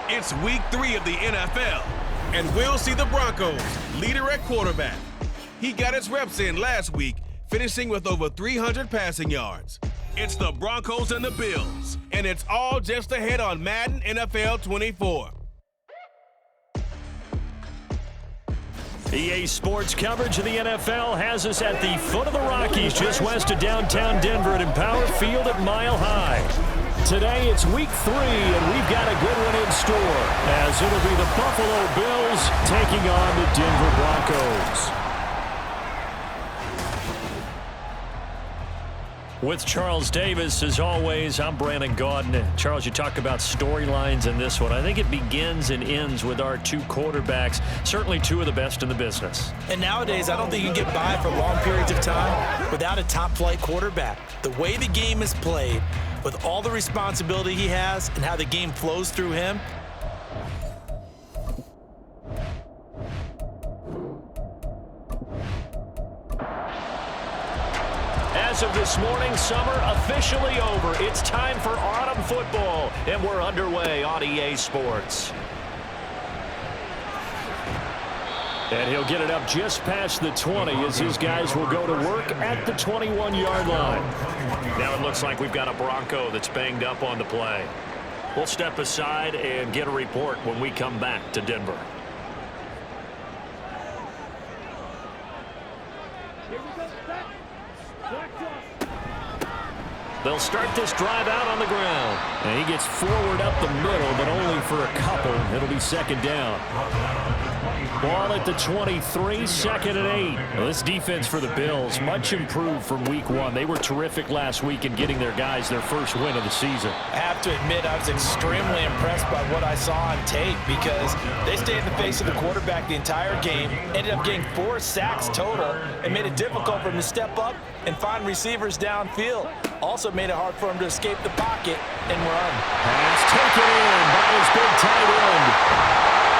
It's week 3 of the NFL, and we'll see the Broncos leader at quarterback. He got his reps in last week, finishing with over 300 passing yards. It's the Broncos and the Bills, and it's all just ahead on Madden NFL 24. EA Sports coverage of the NFL has us at the foot of the Rockies, just west of downtown Denver at Empower Field at Mile High. Today it's week 3, and we've got a good one in store, as it'll be the Buffalo Bills taking on the Denver Broncos. With Charles Davis, as always, I'm Brandon Gaudin. Charles, you talk about storylines in this one. I think it begins and ends with our two quarterbacks, certainly two of the best in the business. And nowadays, I don't think you can get by for long periods of time without a top-flight quarterback. The way the game is played, with all the responsibility he has and how the game flows through him, as of this morning, summer officially over. It's time for autumn football, and we're underway on EA Sports. And he'll get it up just past the 20 as his guys will go to work at the 21-yard line. Now it looks like we've got a Bronco that's banged up on the play. We'll step aside and get a report when we come back to Denver. They'll start this drive out on the ground. And he gets forward up the middle, but only for a couple. It'll be second down. Ball at the 23, second and 8. Well, this defense for the Bills, much improved from week 1. They were terrific last week in getting their guys their first win of the season. I have to admit I was extremely impressed by what I saw on tape because they stayed in the face of the quarterback the entire game, ended up getting 4 sacks total, and made it difficult for him to step up and find receivers downfield. Also made it hard for him to escape the pocket and run. Pass taken in by his big tight end.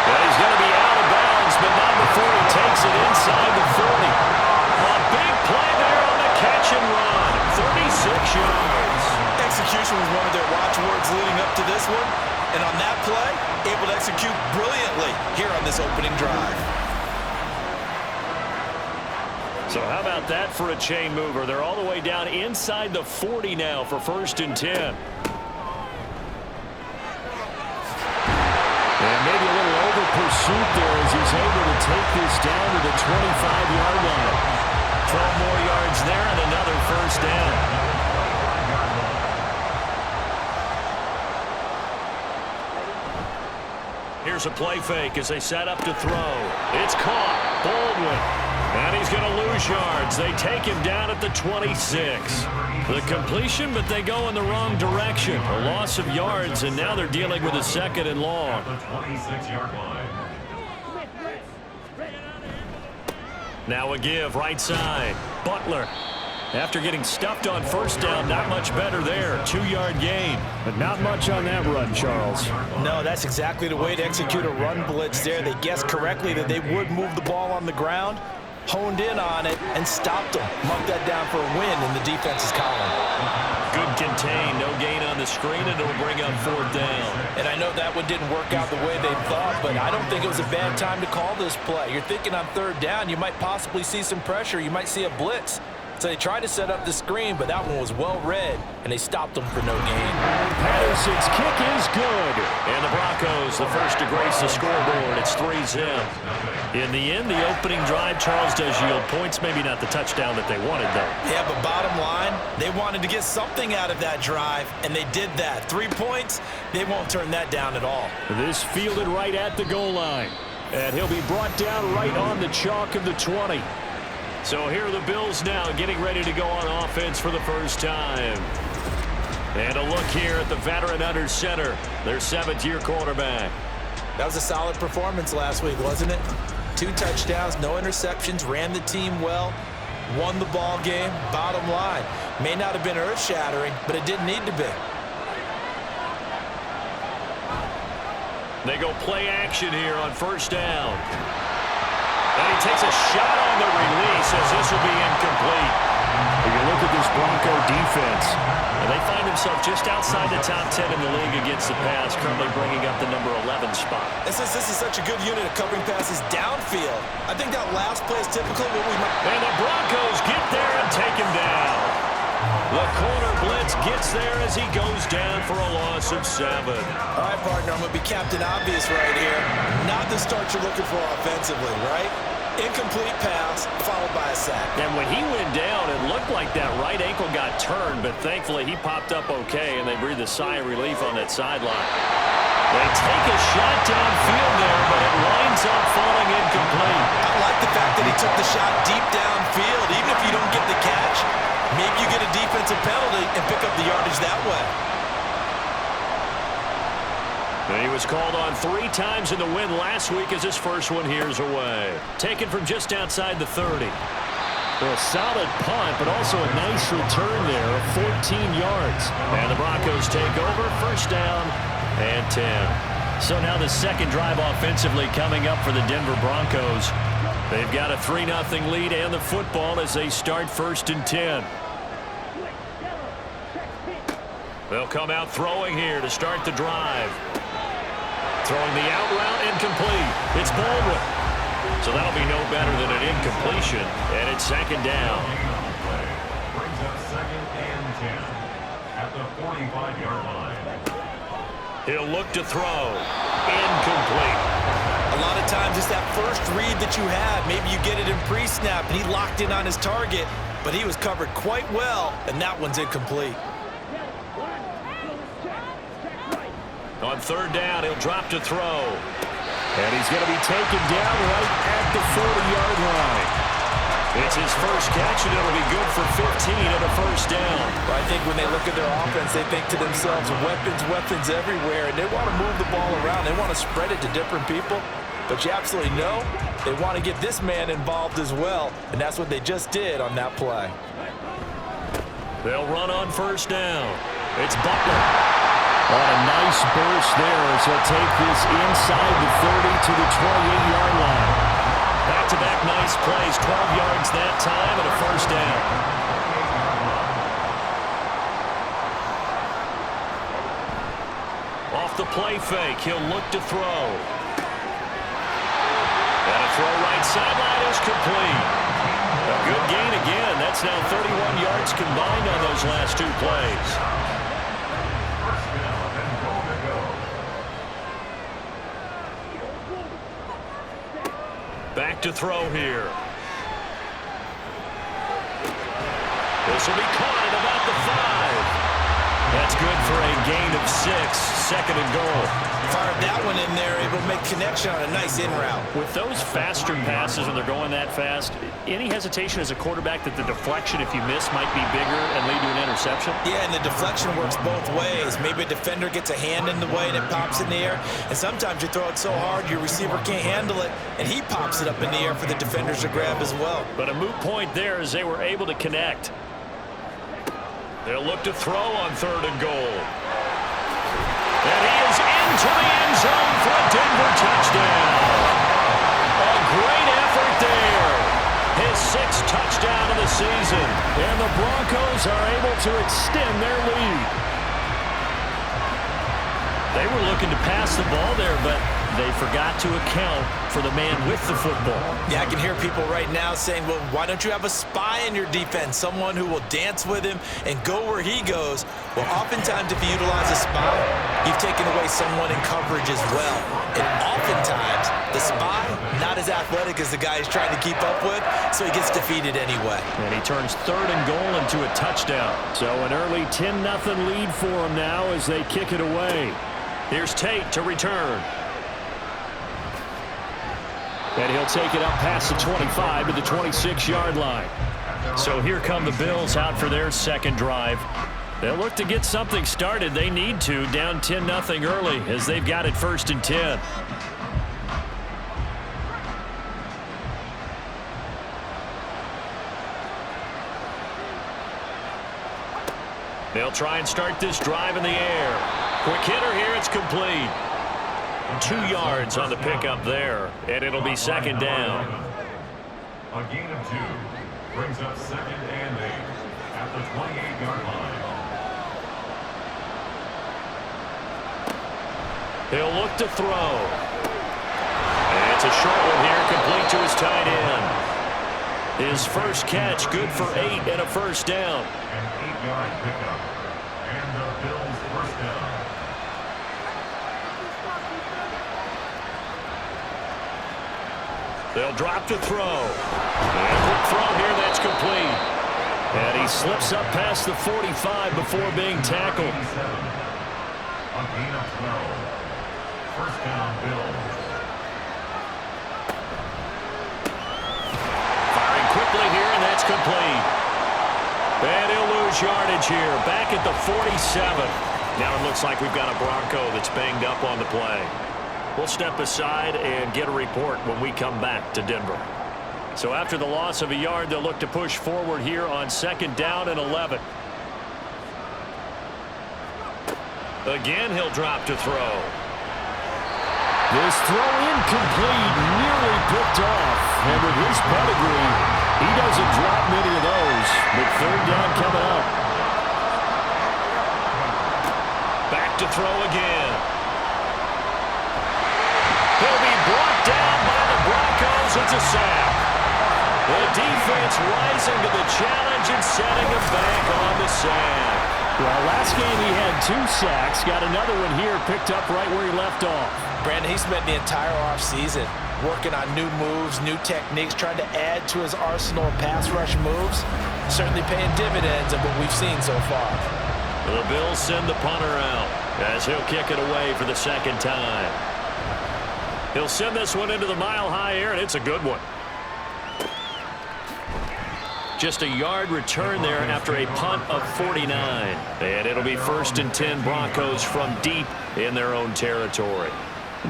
Well, he's going to be out of bounds, but not before he takes it inside the 40. A big play there on the catch and run. 36 yards. Execution was one of their watchwords leading up to this one. And on that play, able to execute brilliantly here on this opening drive. So how about that for a chain mover? They're all the way down inside the 40 now for 1st and 10. And maybe a little over pursuit there as he's able to take this down to the 25-yard line. 12 more yards there and another first down. Here's a play fake as they set up to throw. It's caught. Baldwin. And he's going to lose yards. They take him down at the 26. The completion, but they go in the wrong direction. A loss of yards, and now they're dealing with a 2nd and long. Now a give, right side. Butler. After getting stuffed on first down, not much better there. 2-yard gain. But not much on that run, Charles. No, that's exactly the way to execute a run blitz there. They guessed correctly that they would move the ball on the ground, honed in on it, and stopped them. Marked that down for a win in the defense's column. Good contain, no gain on the screen, and it'll bring up 4th down. And I know that one didn't work out the way they thought, but I don't think it was a bad time to call this play. You're thinking on 3rd down, you might possibly see some pressure. You might see a blitz. So they tried to set up the screen, but that one was well read, and they stopped them for no gain. Patterson's kick is good. And the Broncos, the first to grace the scoreboard. It's 3-zip. In the end, the opening drive, Charles, does yield points. Maybe not the touchdown that they wanted, though. Yeah, but bottom line, they wanted to get something out of that drive, and they did that. 3 points, they won't turn that down at all. This fielded right at the goal line. And he'll be brought down right on the chalk of the 20. So here are the Bills now getting ready to go on offense for the first time. And a look here at the veteran under center, their 7th-year quarterback. That was a solid performance last week, wasn't it? 2 touchdowns, no interceptions, ran the team well, won the ball game. Bottom line, may not have been earth-shattering, but it didn't need to be. They go play action here on 1st down. And he takes a shot on the release as this will be incomplete. You look at this Bronco defense, and they find themselves just outside the top 10 in the league against the pass, currently bringing up the number 11 spot. This is such a good unit of covering passes downfield. I think that last play is typical of what we might... And the Broncos get there and take him down. The corner blitz gets there as he goes down for a loss of 7. All right, partner, I'm going to be Captain Obvious right here. Not the start you're looking for offensively, right? Incomplete pass, followed by a sack. And when he went down, it looked like that right ankle got turned, but thankfully he popped up okay, and they breathed a sigh of relief on that sideline. They take a shot downfield there, but it winds up falling incomplete. I like the fact that he took the shot deep downfield. Even if you don't get the catch, maybe you get a defensive penalty and pick up the yardage that way. He was called on 3 times in the win last week as his first one here's away. Taken from just outside the 30. A solid punt, but also a nice return there of 14 yards. And the Broncos take over, first down and 10. So now the second drive offensively coming up for the Denver Broncos. They've got a 3-0 lead and the football as they start first and 10. They'll come out throwing here to start the drive. Throwing the out route incomplete. It's Baldwin. So that'll be no better than an incompletion, and it's second down. Brings up second and 10 at the 45-yard line. He'll look to throw. Incomplete. A lot of times it's that first read that you have. Maybe you get it in pre-snap, and he locked in on his target, but he was covered quite well, and that one's incomplete. On third down, he'll drop to throw. And he's going to be taken down right at the 40-yard line. It's his first catch, and it'll be good for 15 and a first down. But I think when they look at their offense, they think to themselves, weapons everywhere, and they want to move the ball around. They want to spread it to different people. But you absolutely know they want to get this man involved as well, and that's what they just did on that play. They'll run on first down. It's Butler. On a nice burst there as he'll take this inside the 30 to the 28-yard line. Back-to-back nice plays, 12 yards that time and a first down. Off the play fake, he'll look to throw. And a throw right sideline is complete. A good gain again. That's now 31 yards combined on those last 2 plays. Back to throw here. This will be caught at about the 5. That's good for a gain of 6. Second and goal. Fired that one in there, able to make connection on a nice in route. With those faster passes when they're going that fast, any hesitation as a quarterback that the deflection, if you miss, might be bigger and lead to an interception? Yeah, and the deflection works both ways. Maybe a defender gets a hand in the way and it pops in the air. And sometimes you throw it so hard your receiver can't handle it, and he pops it up in the air for the defenders to grab as well. But a moot point there as they were able to connect. They'll look to throw on third and goal. And he is into the end zone for a Denver touchdown. A great effort there. His 6th touchdown of the season. And the Broncos are able to extend their lead. They were looking to pass the ball there, but they forgot to account for the man with the football. Yeah, I can hear people right now saying, well, why don't you have a spy in your defense, someone who will dance with him and go where he goes? Well, oftentimes if you utilize a spy, you've taken away someone in coverage as well. And oftentimes, the spy, not as athletic as the guy he's trying to keep up with, so he gets defeated anyway. And he turns third and goal into a touchdown. So an early 10-0 lead for him now as they kick it away. Here's Tate to return. And he'll take it up past the 25 to the 26-yard line. So here come the Bills out for their second drive. They'll look to get something started. They need to, down 10-0 early as they've got it first and 10. They'll try and start this drive in the air. Quick hitter here, it's complete. 2 yards on the pickup there, and it'll be second down. A gain of 2. brings up 2nd and 8 at the 28-yard line. He'll look to throw. And it's a short one here, complete to his tight end. His first catch, good for 8 and a first down. An 8-yard pickup. And the Bills' first down. They'll drop to throw. And quick throw here, that's complete. And he slips up past the 45 before being tackled. A gain of 12. First down, Bills. Firing quickly here, and that's complete. And he'll lose yardage here, back at the 47. Now it looks like we've got a Bronco that's banged up on the play. We'll step aside and get a report when we come back to Denver. So after the loss of a yard, they'll look to push forward here on 2nd down and 11. Again, he'll drop to throw. This throw incomplete, nearly picked off. And with his pedigree, he doesn't drop many of those. But 3rd down coming up. Back to throw again. He'll be brought down by the Broncos. It's a sack. The defense rising to the challenge and setting him back on the sack. Well, last game he had 2 sacks. Got another one here, picked up right where he left off. Brandon, he spent the entire offseason working on new moves, new techniques, trying to add to his arsenal of pass rush moves. Certainly paying dividends of what we've seen so far. The Bills send the punter out as he'll kick it away for the 2nd time. He'll send this one into the mile-high air, and it's a good one. Just a yard return there after a punt of 49. And it'll be 1st and 10 Broncos from deep in their own territory.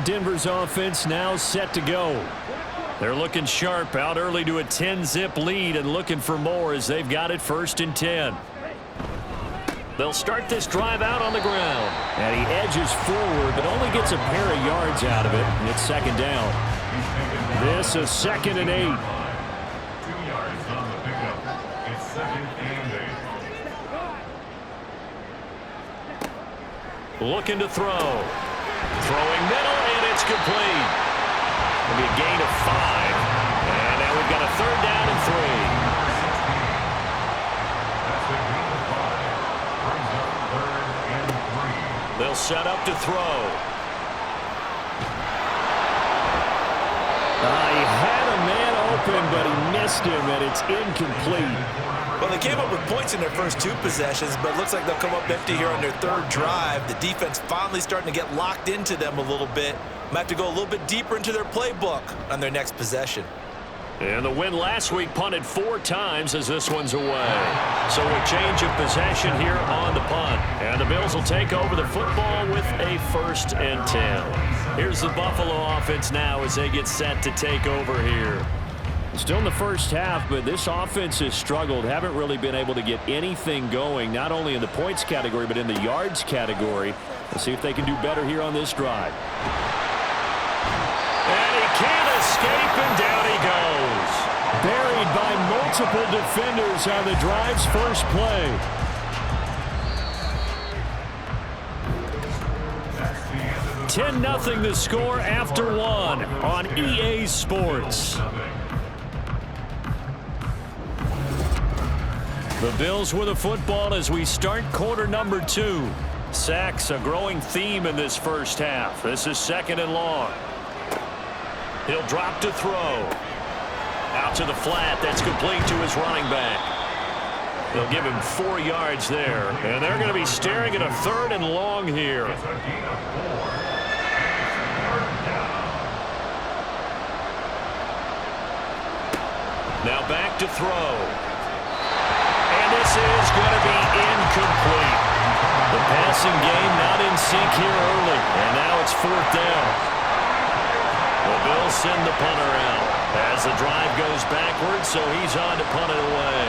Denver's offense now set to go. They're looking sharp, out early to a 10-zip lead and looking for more as they've got it 1st and 10. They'll start this drive out on the ground. And he edges forward, but only gets a pair of yards out of it. And it's 2nd down. This is 2nd and 8. 2 yards on the pickup. It's 2nd and 8. Looking to throw. Throwing middle, and it's complete. It'll be a gain of 5. And now we've got a 3rd down and 3. They'll set up to throw. He had a man open, but he missed him, and it's incomplete. Well, they came up with points in their first 2 possessions, but it looks like they'll come up empty here on their 3rd drive. The defense finally starting to get locked into them a little bit. Might have to go a little bit deeper into their playbook on their next possession. And the win last week punted 4 times as this one's away. So a change of possession here on the punt. And the Bills will take over the football with a 1st and 10. Here's the Buffalo offense now as they get set to take over here. Still in the first half, but this offense has struggled. Haven't really been able to get anything going, not only in the points category, but in the yards category. Let's see if they can do better here on this drive. And he can't escape, and down he goes. Buried by multiple defenders on the drive's first play. That's 10-0 the score after 1 on EA Sports. The Bills with a football as we start quarter number 2. Sacks a growing theme in this first half. This is 2nd and long. He'll drop to throw. Out to the flat. That's complete to his running back. They'll give him 4 yards there. And they're going to be staring at a 3rd and long here. It's a gain of 4. Now back to throw. And this is going to be incomplete. The passing game not in sync here early. And now it's 4th down. The Bills send the punter out as the drive goes backwards, so he's on to punt it away.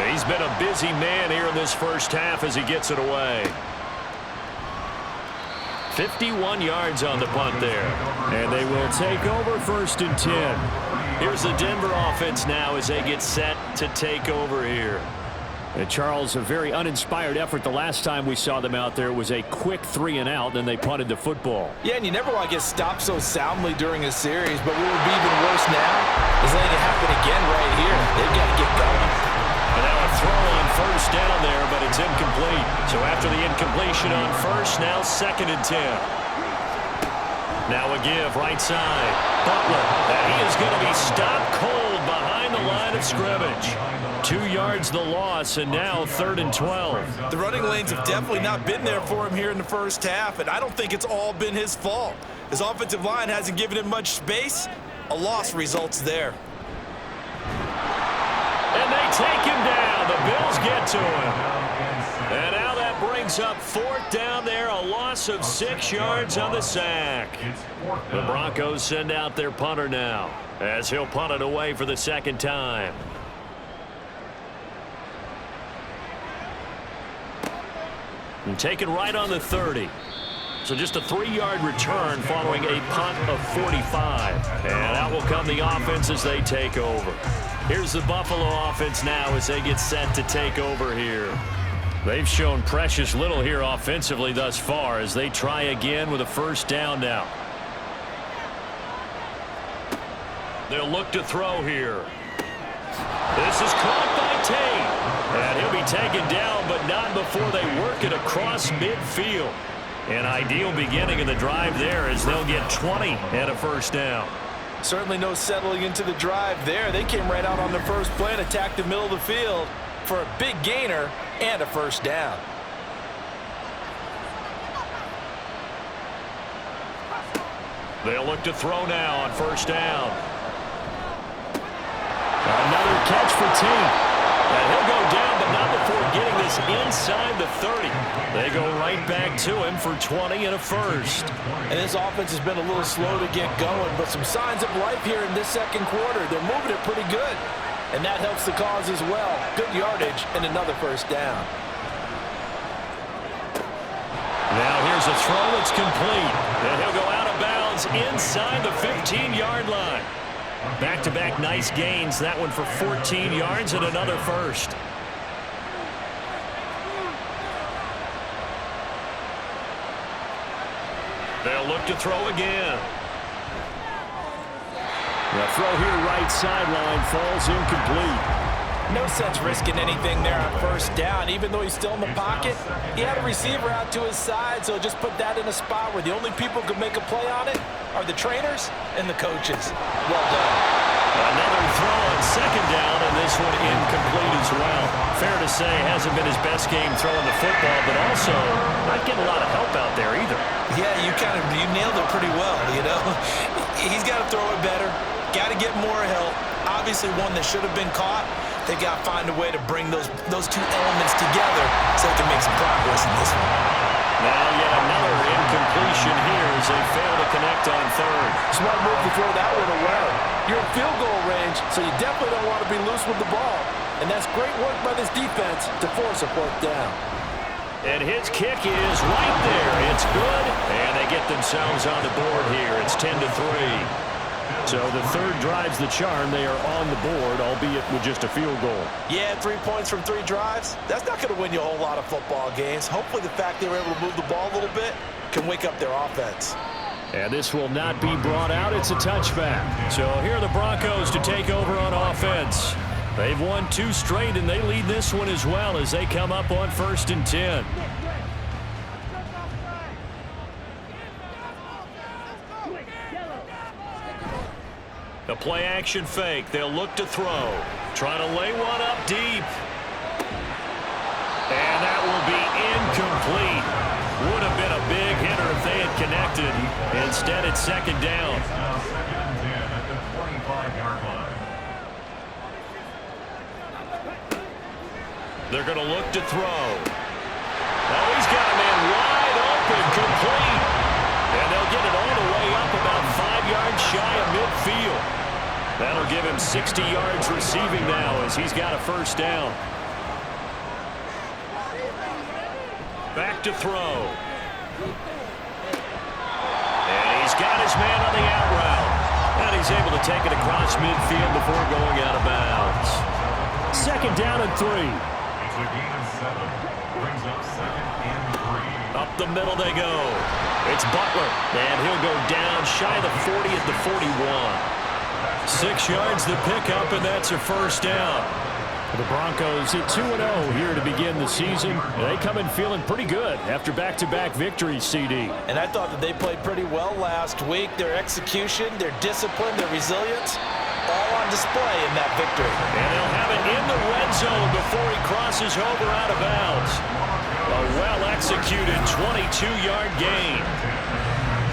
And he's been a busy man here in this first half as he gets it away. 51 yards on the punt there. And they will take over 1st and 10. Here's the Denver offense now as they get set to take over here. And Charles, a very uninspired effort. The last time we saw them out there was a quick 3-and-out, then they punted the football. Yeah, and you never want to get stopped so soundly during a series, but what would be even worse now is letting it happen again right here. They've got to get going. And now a throw on first down there, but it's incomplete. So after the incompletion on first, now 2nd and 10. Now a give right side. Butler, and he is going to be stopped cold behind the line of scrimmage. 2 yards the loss, and now 3rd and 12. The running lanes have definitely not been there for him here in the first half, and I don't think it's all been his fault. His offensive line hasn't given him much space. A loss results there. And they take him down. The Bills get to him. And now that brings up 4th down there, a loss of 6 yards on the sack. The Broncos send out their punter now as he'll punt it away for the 2nd time. And taken right on the 30. So just a 3-yard return following a punt of 45. And out will come the offense as they take over. Here's the Buffalo offense now as they get set to take over here. They've shown precious little here offensively thus far as they try again with a 1st down now. They'll look to throw here. This is caught by Tate. And he'll be taken down, but not before they work it across midfield. An ideal beginning of the drive there as they'll get 20 and a 1st down. Certainly no settling into the drive there. They came right out on the first play and attacked the middle of the field for a big gainer and a 1st down. They'll look to throw now on 1st down. Another catch for Tate. And he'll go down, but not before getting this inside the 30. They go right back to him for 20 and a 1st. And this offense has been a little slow to get going, but some signs of life here in this 2nd quarter. They're moving it pretty good, and that helps the cause as well. Good yardage and another 1st down. Now here's a throw that's complete. And he'll go out of bounds inside the 15-yard line. Back-to-back nice gains. That one for 14 yards and another 1st. They'll look to throw again. The throw here right sideline falls incomplete. No sense risking anything there on 1st down. Even though he's still in the pocket, he had a receiver out to his side, so just put that in a spot where the only people who can make a play on it are the trainers and the coaches. Well done. Another throw on 2nd down, and this one incomplete as well. Fair to say, hasn't been his best game throwing the football, but also not getting a lot of help out there either. Yeah, you nailed it pretty well, you know. He's got to throw it better, got to get more help. Obviously one that should have been caught. They got to find a way to bring those 2 elements together so they can make some progress in this one. Now yet another incompletion here as they fail to connect on 3rd. Smart move to throw that one away. You're in field goal range, so you definitely don't want to be loose with the ball. And that's great work by this defense to force a 4th down. And his kick is right there. It's good, and they get themselves on the board here. It's 10-3. So the 3rd drives the charm. They are on the board, albeit with just a field goal. Yeah, 3 points from 3 drives. That's not going to win you a whole lot of football games. Hopefully the fact they were able to move the ball a little bit can wake up their offense. And this will not be brought out. It's a touchback. So here are the Broncos to take over on offense. They've won 2 straight, and they lead this one as well as they come up on 1st and 10. The play action fake. They'll look to throw. Trying to lay one up deep. And that will be incomplete. Would have been a big hitter if they had connected. Instead, it's 2nd down. They're going to look to throw. Oh, he's got a man wide open, complete. And they'll get it all the way up about 5 yards shy of midfield. That'll give him 60 yards receiving now as he's got a 1st down. Back to throw. And he's got his man on the out route. And he's able to take it across midfield before going out of bounds. 2nd down and 3. It's a gain of 7. Brings up 2nd and 3. Up the middle they go. It's Butler, and he'll go down shy of the 40 at the 41. 6 yards to pick up, and that's a 1st down. The Broncos hit 2-0 here to begin the season. They come in feeling pretty good after back-to-back victories, CD. And I thought that they played pretty well last week. Their execution, their discipline, their resilience, all on display in that victory. And they'll have it in the red zone before he crosses over out of bounds. A well-executed 22-yard gain.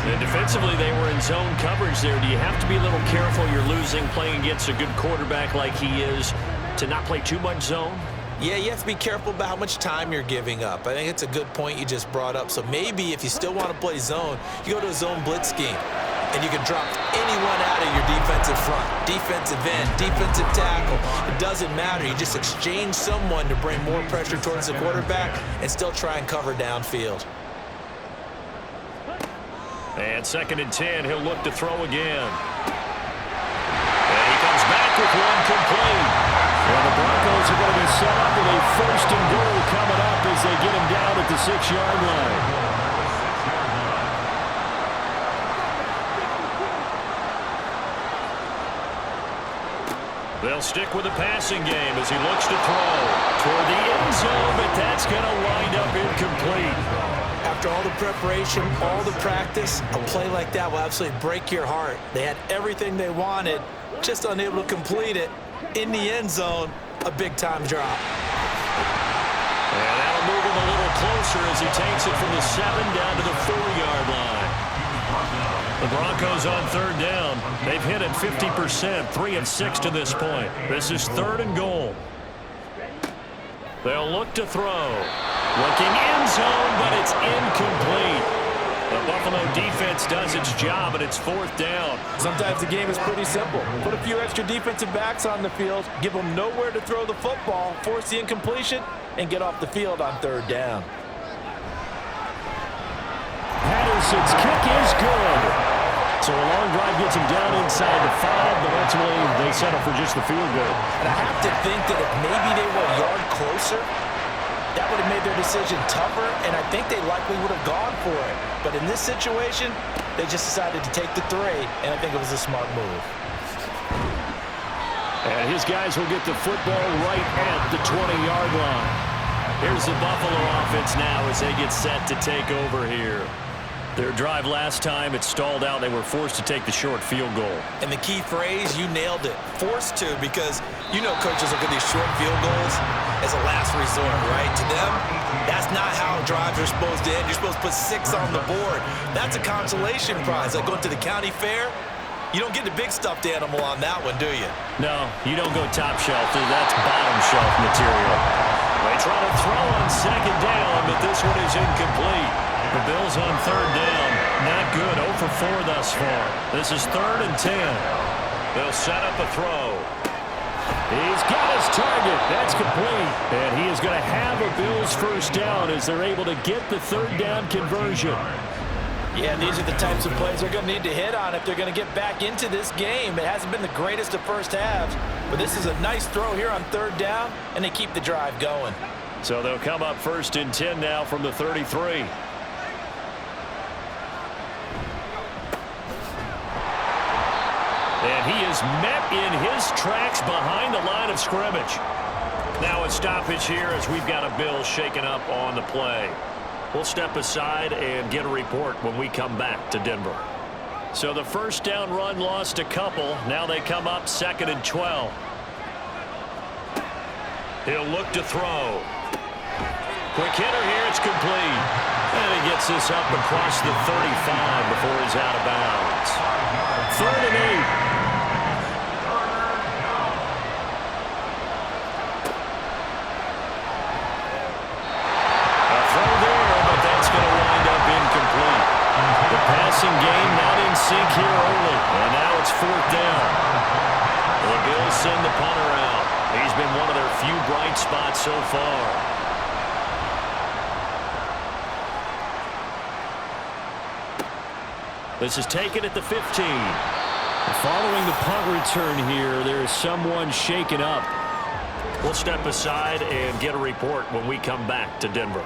And defensively, they were in zone coverage there. Do you have to be a little careful? You're losing playing against a good quarterback like he is to not play too much zone? Yeah, you have to be careful about how much time you're giving up. I think it's a good point you just brought up. So maybe if you still want to play zone, you go to a zone blitz scheme, and you can drop anyone out of your defensive front, defensive end, defensive tackle. It doesn't matter. You just exchange someone to bring more pressure towards the quarterback and still try and cover downfield. And 2nd and 10, he'll look to throw again. And he comes back with one complete. Well, the Broncos are going to be set up with a 1st and goal coming up as they get him down at the 6-yard line. They'll stick with the passing game as he looks to throw toward the end zone, but that's going to wind up incomplete. After all the preparation, all the practice, a play like that will absolutely break your heart. They had everything they wanted, just unable to complete it. In the end zone, a big-time drop. And that'll move him a little closer as he takes it from the 7 down to the 4-yard line. The Broncos on 3rd down. They've hit it 50%, 3 of 6 to this point. This is 3rd and goal. They'll look to throw. Looking end zone, but it's incomplete. The Buffalo defense does its job, and it's 4th down. Sometimes the game is pretty simple. Put a few extra defensive backs on the field, give them nowhere to throw the football, force the incompletion, and get off the field on 3rd down. Patterson's kick is good. So a long drive gets him down inside the 5, but ultimately they settle for just the field goal. And I have to think that if maybe they were a yard closer, that would have made their decision tougher, and I think they likely would have gone for it. But in this situation, they just decided to take the 3, and I think it was a smart move. And his guys will get the football right at the 20-yard line. Here's the Buffalo offense now as they get set to take over here. Their drive last time, it stalled out. They were forced to take the short field goal. And the key phrase, you nailed it, forced to, because you know coaches look at these short field goals as a last resort, right? To them, that's not how drives are supposed to end. You're supposed to put 6 on the board. That's a consolation prize. Like going to the county fair, you don't get the big stuffed animal on that one, do you? No, you don't go top shelf. That's bottom shelf material. They try to throw on 2nd down, but this one is incomplete. The Bills on 3rd down. Not good. 0 for 4 thus far. This is 3rd and 10. They'll set up a throw. He's got his target. That's complete. And he is going to have a Bills 1st down as they're able to get the 3rd down conversion. Yeah, these are the types of plays they're going to need to hit on if they're going to get back into this game. It hasn't been the greatest of first halves, but this is a nice throw here on 3rd down, and they keep the drive going. So they'll come up 1st and 10 now from the 33. And he is met in his tracks behind the line of scrimmage. Now a stoppage here as we've got a Bill shaken up on the play. We'll step aside and get a report when we come back to Denver. So the 1st down run lost a couple. Now they come up 2nd and 12. He'll look to throw. Quick hitter here. It's complete. And he gets this up across the 35 before he's out of bounds. 3rd and 8. Passing game not in sync here early. And now it's 4th down. The Bills send the punter out. He's been one of their few bright spots so far. This is taken at the 15. Following the punt return here, there is someone shaken up. We'll step aside and get a report when we come back to Denver.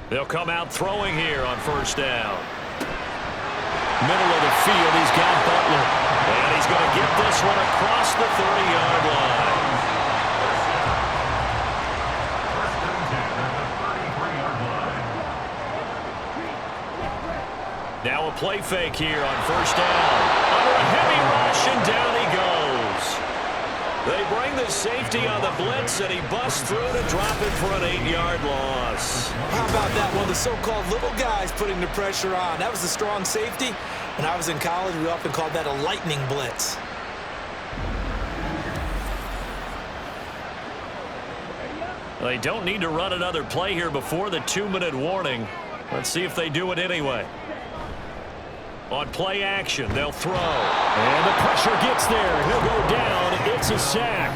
They'll come out throwing here on first down. Middle of the field, he's got Butler. And he's going to get this one across the 30-yard line. Now a play fake here on first down. Under a heavy rush, and down he goes. They bring the safety on the blitz, and he busts through to drop it for an 8-yard loss. How about that? One of the so-called little guys putting the pressure on. That was a strong safety. When I was in college, we often called that a lightning blitz. They don't need to run another play here before the 2-minute warning. Let's see if they do it anyway. On play action, they'll throw. And the pressure gets there. He'll go down. It's a sack.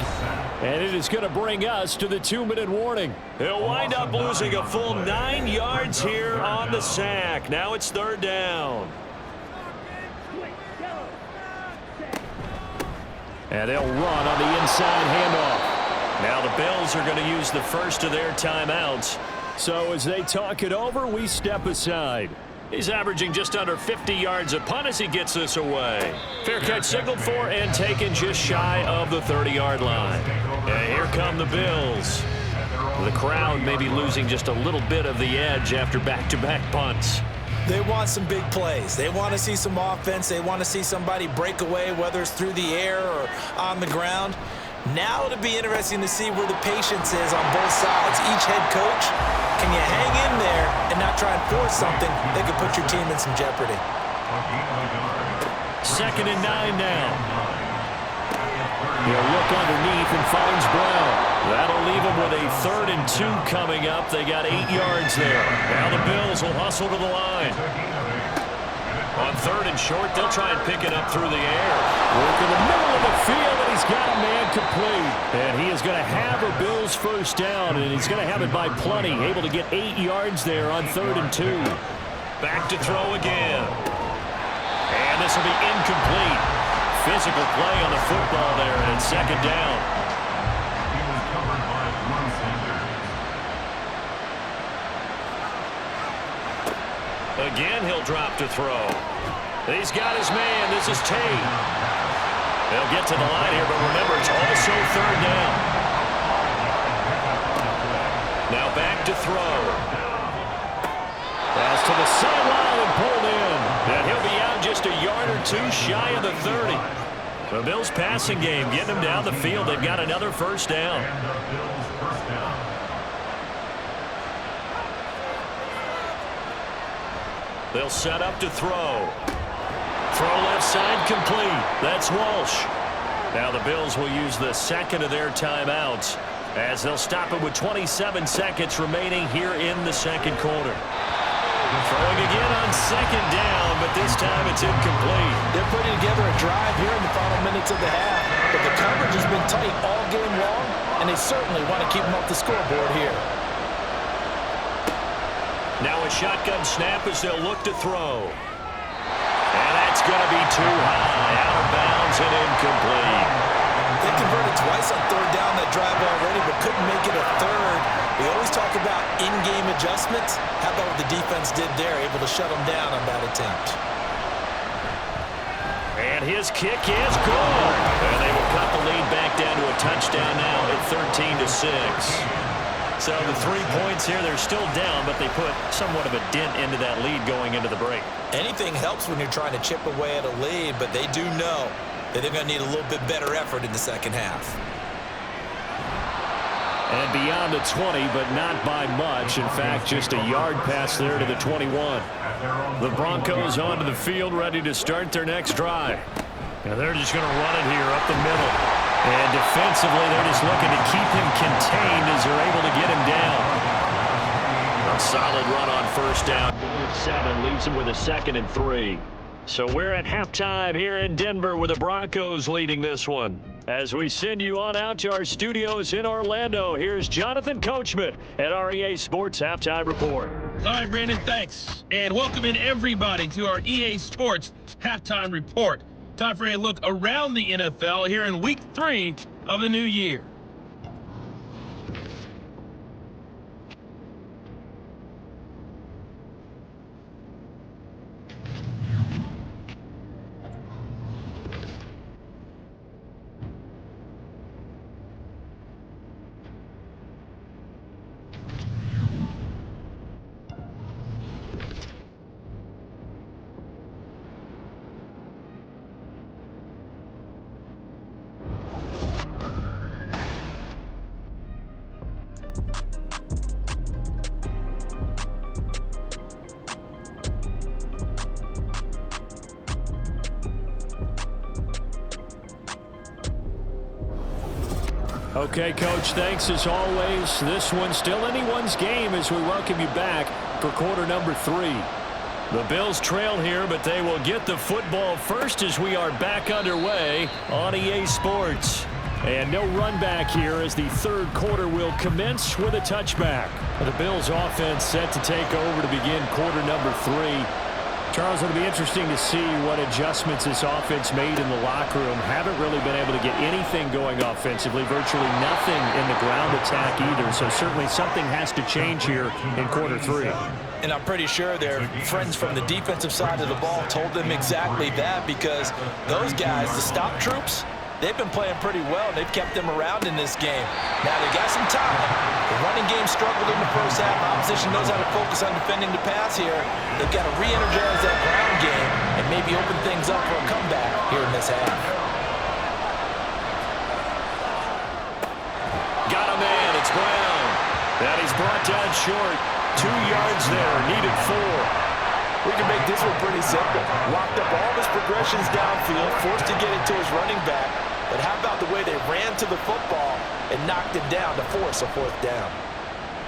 And it is going to bring us to the 2-minute warning. He'll wind up losing a full 9 yards here on the sack. Now it's third down. And they'll run on the inside handoff. Now the Bills are going to use the first of their timeouts. So as they talk it over, we step aside. He's averaging just under 50 yards a punt as he gets this away. Fair catch signaled for and taken just shy of the 30-yard line. And here come the Bills. The crowd may be losing just a little bit of the edge after back-to-back punts. They want some big plays. They want to see some offense. They want to see somebody break away, whether it's through the air or on the ground. Now it'll be interesting to see where the patience is on both sides. Each head coach, can you hang in there and not try and force something that could put your team in some jeopardy? 2nd and 9 now. He'll look underneath and finds Brown. That'll leave him with a 3rd and 2 coming up. They got 8 yards there. Now the Bills will hustle to the line. On 3rd and short, they'll try and pick it up through the air. Work in the middle of the field, and he's got a man complete. And he is going to have a Bills first down, and he's going to have it by plenty. Able to get 8 yards there on 3rd and 2. Back to throw again. And this will be incomplete. Physical play on the football there, and it's 2nd down. Again, he'll drop to throw. He's got his man. This is Tate. They'll get to the line here, but remember, it's also 3rd down. Now back to throw. Pass to the sideline and pulled in. And he'll be out just a yard or 2 shy of the 30. The Bills passing game, getting them down the field. They've got another first down. They'll set up to throw. Throw left side complete. That's Walsh. Now the Bills will use the 2nd of their timeouts as they'll stop it with 27 seconds remaining here in the 2nd quarter. Throwing again on 2nd down, but this time it's incomplete. They're putting together a drive here in the final minutes of the half, but the coverage has been tight all game long, and they certainly want to keep them off the scoreboard here. Now a shotgun snap as they'll look to throw. And that's going to be too high. Out of bounds and incomplete. They converted twice on 3rd down that drive already, but couldn't make it a 3rd. We always talk about in-game adjustments. How about what the defense did there, able to shut them down on that attempt. And his kick is good. And they will cut the lead back down to a touchdown now at 13-6. So the 3 points here, they're still down, but they put somewhat of a dent into that lead going into the break. Anything helps when you're trying to chip away at a lead, but they do know that they're going to need a little bit better effort in the 2nd half. And beyond the 20, but not by much. In fact, just a yard pass there to the 21. The Broncos onto the field, ready to start their next drive. And they're just going to run it here up the middle. And defensively, they're just looking to keep him contained as they're able to get him down. A solid run on first down. 7 leaves him with a 2nd and 3. So we're at halftime here in Denver with the Broncos leading this one. As we send you on out to our studios in Orlando, here's Jonathan Coachman at our EA Sports Halftime Report. All right, Brandon, thanks. And welcome in everybody to our EA Sports Halftime Report. Time for a look around the NFL here in Week 3 of the new year. Okay, Coach, thanks as always. This one's still anyone's game as we welcome you back for quarter number 3. The Bills trail here, but they will get the football first as we are back underway on EA Sports. And no run back here as the third quarter will commence with a touchback. The Bills offense set to take over to begin quarter number 3. Charles, it'll be interesting to see what adjustments this offense made in the locker room. Haven't really been able to get anything going offensively, virtually nothing in the ground attack either. So certainly something has to change here in quarter 3. And I'm pretty sure their friends from the defensive side of the ball told them exactly that, because those guys, the stop troops, they've been playing pretty well, and they've kept them around in this game. Now they got some time. The running game struggled in the first half. Opposition knows how to focus on defending the pass here. They've got to re-energize that ground game and maybe open things up for a comeback here in this half. Got a man, it's Brown. And he's brought down short. 2 yards there, needed 4. We can make this one pretty simple. Locked up all of his progressions downfield, forced to get it to his running back. But how about the way they ran to the football and knocked it down to force a fourth down?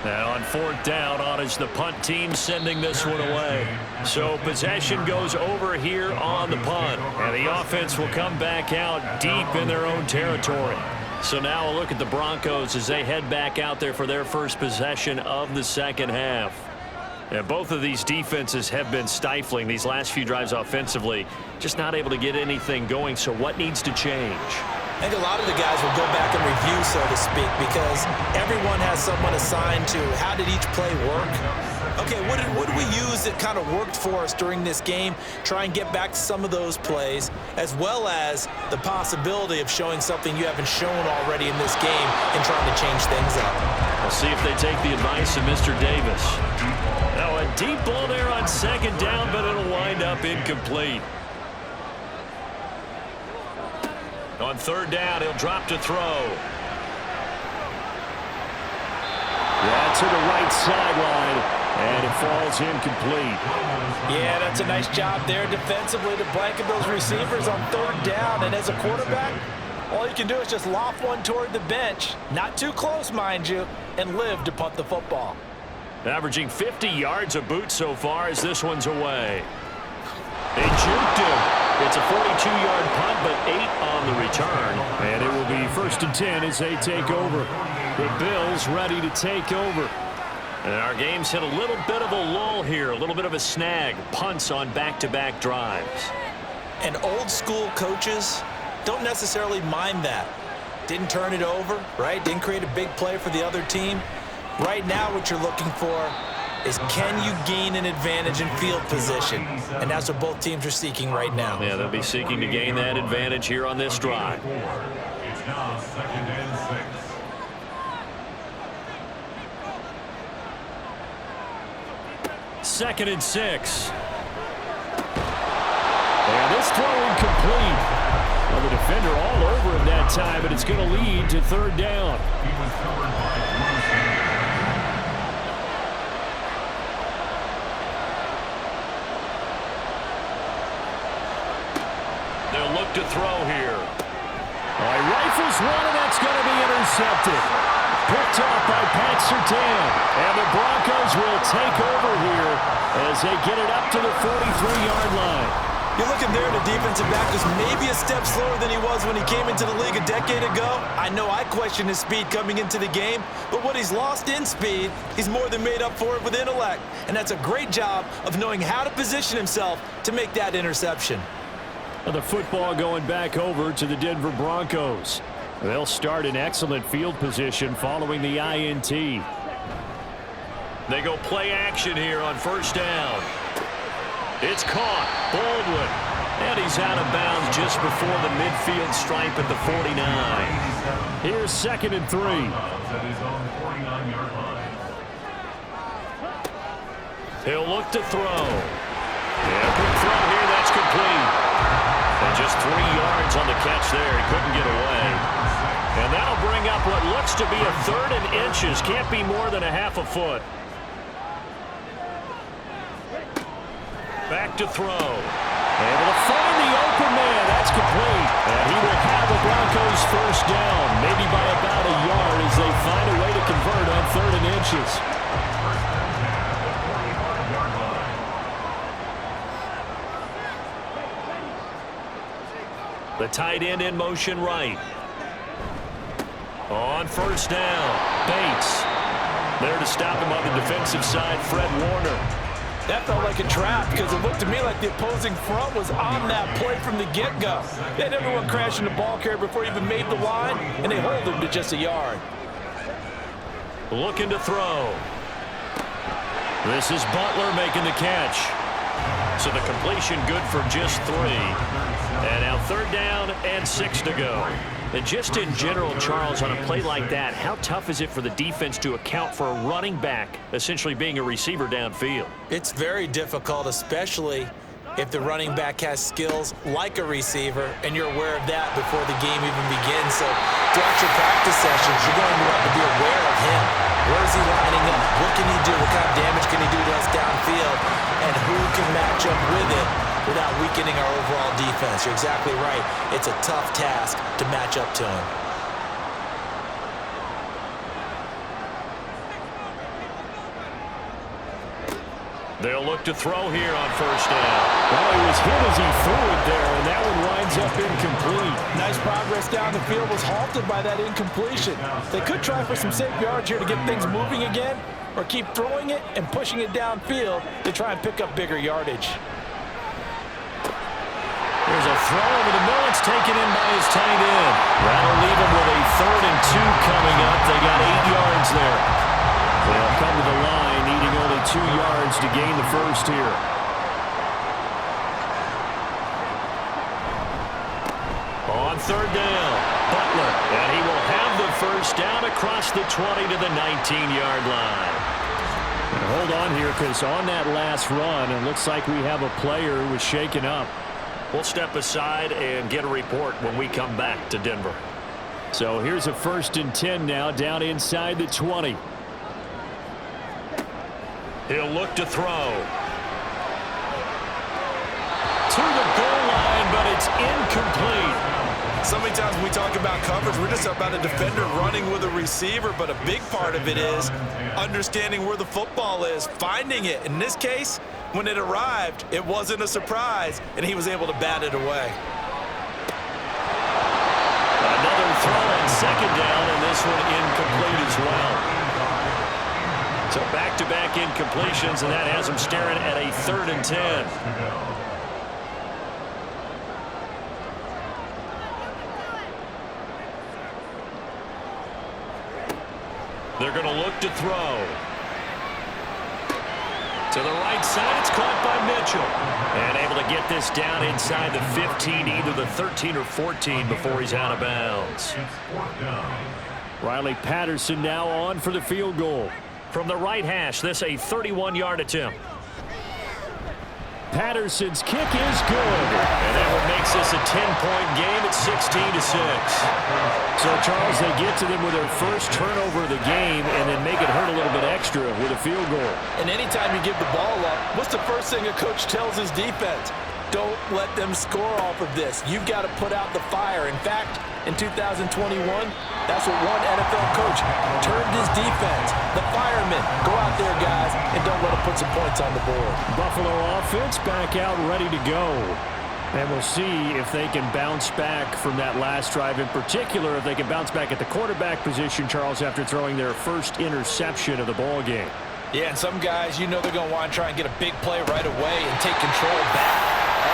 And on fourth down, on is the punt team sending this one away. So possession goes over here on the punt. And the offense will come back out deep in their own territory. So now a look at the Broncos as they head back out there for their first possession of the second half. And both of these defenses have been stifling these last few drives offensively. Just not able to get anything going. So what needs to change? I think a lot of the guys will go back and review, so to speak, because everyone has someone assigned to how did each play work. Okay, what did we use that kind of worked for us during this game? Try and get back to some of those plays, as well as the possibility of showing something you haven't shown already in this game and trying to change things up. We'll see if they take the advice of Mr. Davis. Now a deep ball there on second down, but it'll wind up incomplete. On third down, he'll drop to throw. Yeah, to the right sideline, and it falls incomplete. Yeah, that's a nice job there defensively to blanket those receivers on third down. And as a quarterback, all you can do is just loft one toward the bench, not too close, mind you, and live to punt the football. Averaging 50 yards a boot so far as this one's away. They juked him. It's a 42-yard punt, but 8 on the return. And it will be 1st and 10 as they take over. The Bills ready to take over. And our game's hit a little bit of a lull here, a little bit of a snag. Punts on back-to-back drives. And old school coaches don't necessarily mind that. Didn't turn it over, right? Didn't create a big play for the other team. Right now what you're looking for is, can you gain an advantage in field position? And that's what both teams are seeking right now. Yeah, they'll be seeking to gain that advantage here on this drive. It's now 2nd and 6. 2nd and 6. And this throw incomplete. Well, the defender all over him that time, but it's going to lead to third down. He was covered by Bruce. They'll look to throw here. He rifles one, and that's going to be intercepted. Picked off by Pat Surtain. And the Broncos will take over here as they get it up to the 43-yard line. You're looking there at a defensive back who's maybe a step slower than he was when he came into the league a decade ago. I know I questioned his speed coming into the game, but what he's lost in speed, he's more than made up for it with intellect. And that's a great job of knowing how to position himself to make that interception. The football going back over to the Denver Broncos. They'll start in excellent field position following the INT. They go play action here on first down. It's caught. Baldwin. And he's out of bounds just before the midfield stripe at the 49. Here's 2nd and 3. He'll look to throw. Yeah, quick throw here. That's complete. And just 3 yards on the catch there. He couldn't get away. And that'll bring up what looks to be a 3rd and inches. Can't be more than a half a foot. Back to throw. Able to find the open man. That's complete. And he will have the Broncos first down, maybe by about a yard as they find a way to convert on 3rd and inches. The tight end in motion right. On first down, Bates. There to stop him on the defensive side, Fred Warner. That felt like a trap because it looked to me like the opposing front was on that play from the get-go. They had everyone crashing the ball carrier before he even made the line, and they hold him to just a yard. Looking to throw. This is Butler making the catch. So the completion good for just 3. And now 3rd down and 6 to go. And just in general, Charles, on a play like that, how tough is it for the defense to account for a running back essentially being a receiver downfield? It's very difficult, especially if the running back has skills like a receiver, and you're aware of that before the game even begins. So throughout your practice sessions, you're going to want to be aware of him. Where is he lining up? What can he do? What kind of damage can he do to us downfield? And who can match up with it without weakening our overall defense? You're exactly right. It's a tough task to match up to him. They'll look to throw here on first down. Well, he was hit as he threw it there, and that one winds up incomplete. Nice progress down the field was halted by that incompletion. They could try for some safe yards here to get things moving again, or keep throwing it and pushing it downfield to try and pick up bigger yardage. There's a throw over the middle. It's taken in by his tight end. That'll leave him with a 3rd and 2 coming up. They got 8 yards there. They'll come to the line, needing only 2 yards to gain the first here. On 3rd down, Butler. And he will have the first down across the 20 to the 19-yard line. And hold on here, because on that last run, it looks like we have a player who was shaken up. We'll step aside and get a report when we come back to Denver. So here's a 1st and 10 now, down inside the 20. He'll look to throw. To the goal line, but it's incomplete. So many times when we talk about coverage, we're just about a defender running with a receiver, but a big part of it is understanding where the football is, finding it. In this case, when it arrived, it wasn't a surprise, and he was able to bat it away. Another throw on 2nd down, and this one incomplete as well. So back-to-back incompletions, and that has him staring at a 3rd and 10. They're going to look to throw. To the right side, it's caught by Mitchell. And able to get this down inside the 15, either the 13 or 14 before he's out of bounds. Riley Patterson now on for the field goal. From the right hash, this a 31-yard attempt. Patterson's kick is good. And that one makes this a 10-point game at 16-6. So, Charles, they get to them with their first turnover of the game and then make it hurt a little bit extra with a field goal. And anytime you give the ball up, what's the first thing a coach tells his defense? Don't let them score off of this. You've got to put out the fire. In fact, in 2021, that's what one NFL coach termed his defense. The firemen. Go out there, guys, and don't let them put some points on the board. Buffalo offense back out ready to go. And we'll see if they can bounce back from that last drive, in particular if they can bounce back at the quarterback position, Charles, after throwing their first interception of the ball game. Yeah, and some guys, you know they're going to want to try and get a big play right away and take control back.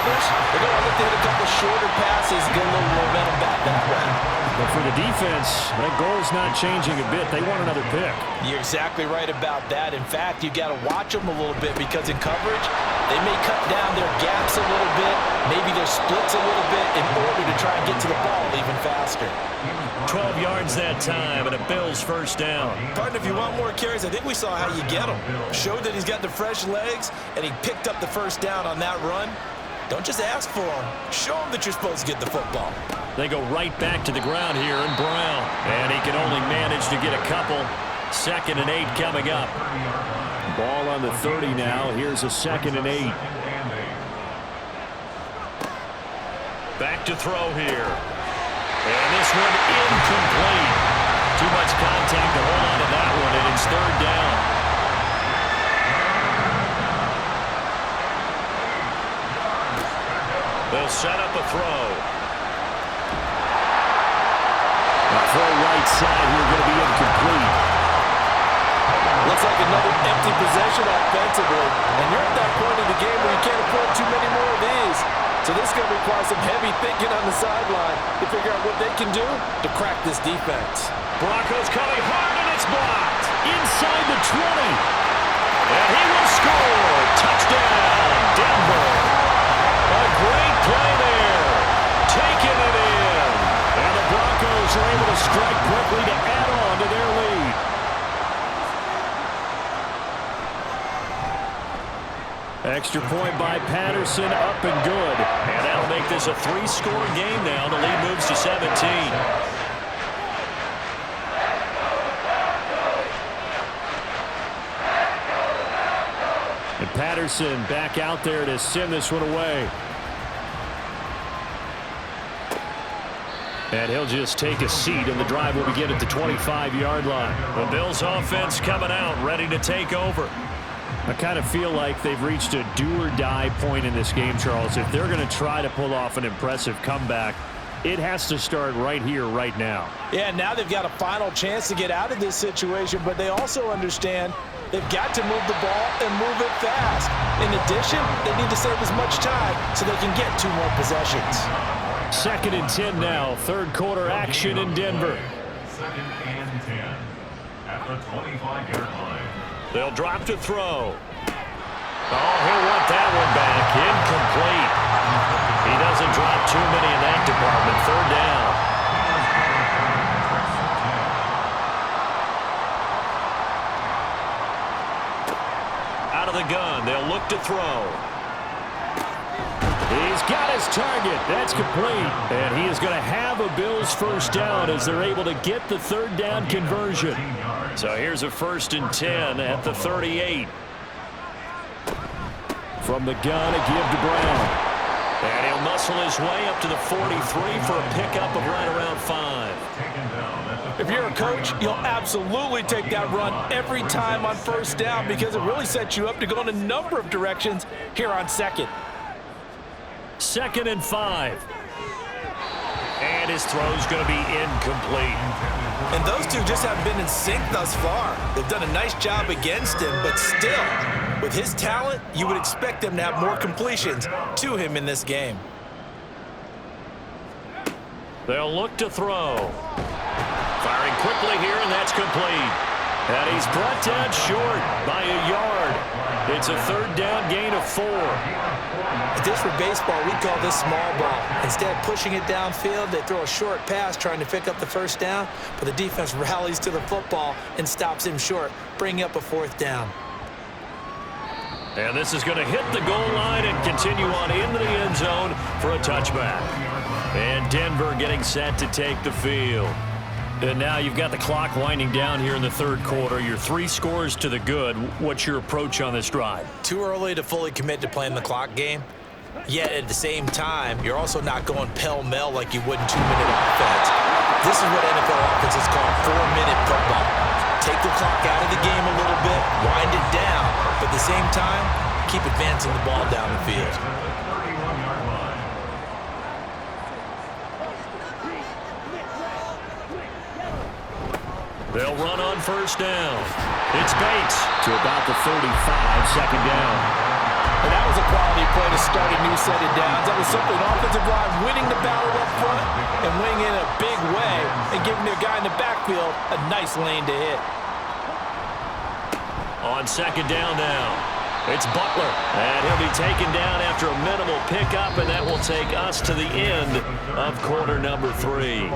Others, they're going to look to hit a couple shorter passes and get a little momentum back that way. But for the defense, that goal's not changing a bit. They want another pick. You're exactly right about that. In fact, you got to watch them a little bit because in coverage, they may cut down their gaps a little bit, maybe their splits a little bit in order to try and get to the ball even faster. 12 yards that time and a Bills first down. Partner, if you want more carries, I think we saw how you get him. Showed that he's got the fresh legs, and he picked up the first down on that run. Don't just ask for him. Show him that you're supposed to get the football. They go right back to the ground here in Brown. And he can only manage to get a couple. 2nd and 8 coming up. Ball on the 30 now. Here's a 2nd and 8. Back to throw here. And this one incomplete. Too much contact to hold on to that one, and it's 3rd down. They'll set up a throw. Throw right side here going to be incomplete. Looks like another empty possession offensively. And you're at that point in the game where you can't afford too many more of these. So this is going to require some heavy thinking on the sideline to figure out what they can do to crack this defense. Broncos coming hard, and it's blocked. Inside the 20. And he will score. Touchdown, Denver. A great play there. Taking it in. And the Broncos are able to strike quickly to add on to their lead. Extra point by Patterson, up and good. And that'll make this a 3-score game now. The lead moves to 17. And Patterson back out there to send this one away. And he'll just take a seat, and the drive will begin at the 25-yard line. The Bills offense coming out, ready to take over. I kind of feel like they've reached a do-or-die point in this game, Charles. If they're going to try to pull off an impressive comeback, it has to start right here, right now. Yeah, now they've got a final chance to get out of this situation, but they also understand they've got to move the ball and move it fast. In addition, they need to save as much time so they can get 2 more possessions. 2nd and 10 now. 3rd quarter action in Denver. 2nd and 10 at the 25-yard line. They'll drop to throw. Oh, he'll want that one back. Incomplete. He doesn't drop too many in that department. 3rd down. Out of the gun. They'll look to throw. He's got his target. That's complete. And he is going to have a Bills first down as they're able to get the 3rd down conversion. So here's a 1st and 10 at the 38. From the gun, a give to Brown. And he'll muscle his way up to the 43 for a pickup of right around 5. If you're a coach, you'll absolutely take that run every time on 1st down because it really sets you up to go in a number of directions here on 2nd. 2nd and 5. And his throw's going to be incomplete. And those two just haven't been in sync thus far. They've done a nice job against him, but still, with his talent, you would expect them to have more completions to him in this game. They'll look to throw. Firing quickly here, and that's complete. And he's brought down short by a yard. It's a 3rd down gain of 4. Just for baseball, we call this small ball. Instead of pushing it downfield, they throw a short pass trying to pick up the 1st down, but the defense rallies to the football and stops him short, bringing up a 4th down. And this is going to hit the goal line and continue on into the end zone for a touchback. And Denver getting set to take the field. And now you've got the clock winding down here in the 3rd quarter. You're 3 scores to the good. What's your approach on this drive? Too early to fully commit to playing the clock game. Yet at the same time, you're also not going pell-mell like you would in 2-minute offense. This is what NFL offenses call 4-minute football. Take the clock out of the game a little bit, wind it down, but at the same time, keep advancing the ball down the field. They'll run on first down. It's Bates To about the 35, second down. And that was a quality play to start a new set of downs. That was simply an offensive line winning the battle up front and winning in a big way and giving their guy in the backfield a nice lane to hit. on second down now. It's Butler, and he'll be taken down after a minimal pickup, and that will take us to the end of quarter number 3.